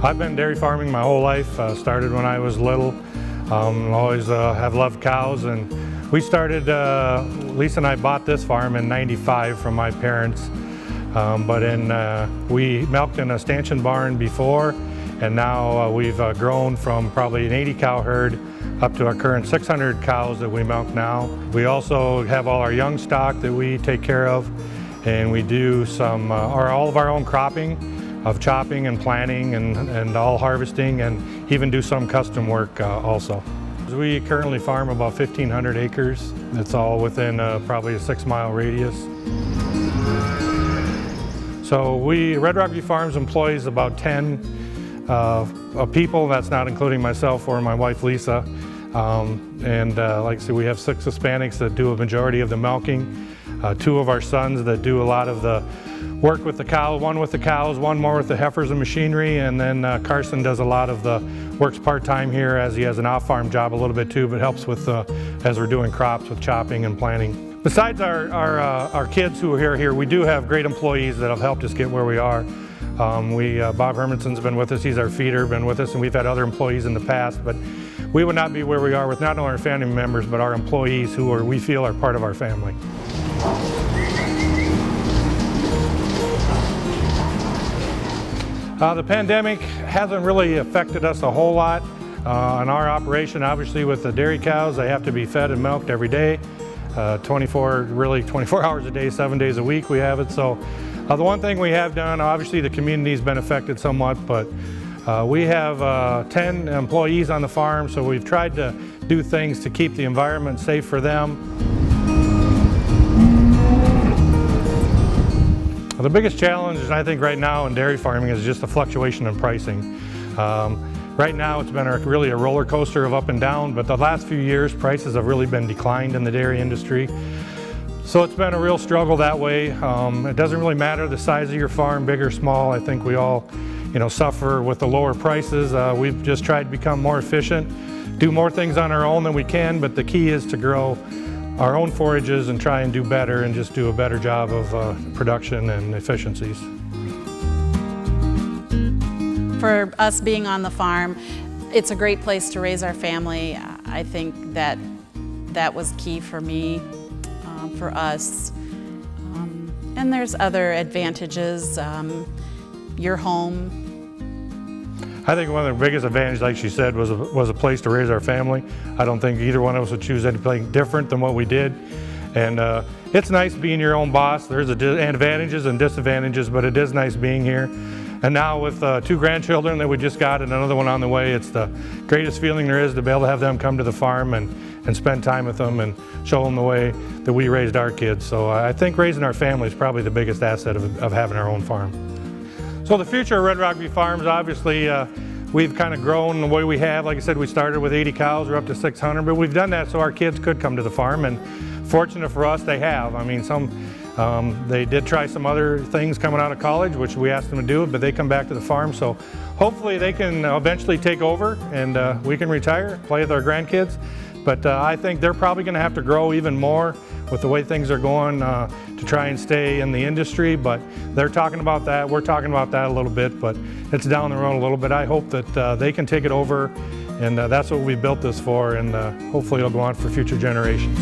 I've been dairy farming my whole life. Started when I was little. Always have loved cows, and we started, Lisa and I bought this farm in '95 from my parents. We milked in a stanchion barn before, and now we've grown from probably an 80 cow herd up to our current 600 cows that we milk now. We also have all our young stock that we take care of, and we do all of our own cropping of chopping and planting and all harvesting, and even do some custom work also. We currently farm about 1,500 acres. It's all within probably a 6-mile radius. So Red Rock View Farms employs about 10 people. That's not including myself or my wife Lisa. Like I said, we have 6 Hispanics that do a majority of the milking. 2 of our sons that do a lot of the work with the cow, 1 with the cows, 1 more with the heifers and machinery, and then Carson does a lot of the works part-time here, as he has an off-farm job a little bit too, but helps with as we're doing crops with chopping and planting. Besides our kids who are here, we do have great employees that have helped us get where we are. Bob Hermanson's been with us, he's our feeder, been with us, and we've had other employees in the past, but we would not be where we are with not only our family members, but our employees who we feel are part of our family. The pandemic hasn't really affected us a whole lot on our operation. Obviously, with the dairy cows, they have to be fed and milked every day, 24 hours a day, 7 days a week we have it. So the one thing we have done, obviously the community's been affected somewhat, but we have 10 employees on the farm, so we've tried to do things to keep the environment safe for them. The biggest challenge, I think, right now in dairy farming is just the fluctuation in pricing. Right now it's been really a roller coaster of up and down, but the last few years prices have really been declined in the dairy industry. So it's been a real struggle that way. It doesn't really matter the size of your farm, big or small. I think we all suffer with the lower prices. We've just tried to become more efficient, do more things on our own than we can, but the key is to grow our own forages and try and do better and just do a better job of production and efficiencies. For us being on the farm, it's a great place to raise our family. I think that was key for me, for us. And there's other advantages. Your home. I think one of the biggest advantages, like she said, was a place to raise our family. I don't think either one of us would choose anything different than what we did. And it's nice being your own boss. There's advantages and disadvantages, but it is nice being here. And now with 2 grandchildren that we just got and another one on the way, it's the greatest feeling there is to be able to have them come to the farm and spend time with them and show them the way that we raised our kids. So I think raising our family is probably the biggest asset of having our own farm. So the future of Red Rock View Farms, obviously, we've kind of grown the way we have. Like I said, we started with 80 cows, we're up to 600, but we've done that so our kids could come to the farm, and fortunate for us, they have. I mean, they did try some other things coming out of college, which we asked them to do, but they come back to the farm, so hopefully they can eventually take over and we can retire, play with our grandkids. But I think they're probably going to have to grow even more with the way things are going to try and stay in the industry, but they're talking about that. We're talking about that a little bit, but it's down the road a little bit. I hope that they can take it over, and that's what we built this for, and hopefully it'll go on for future generations.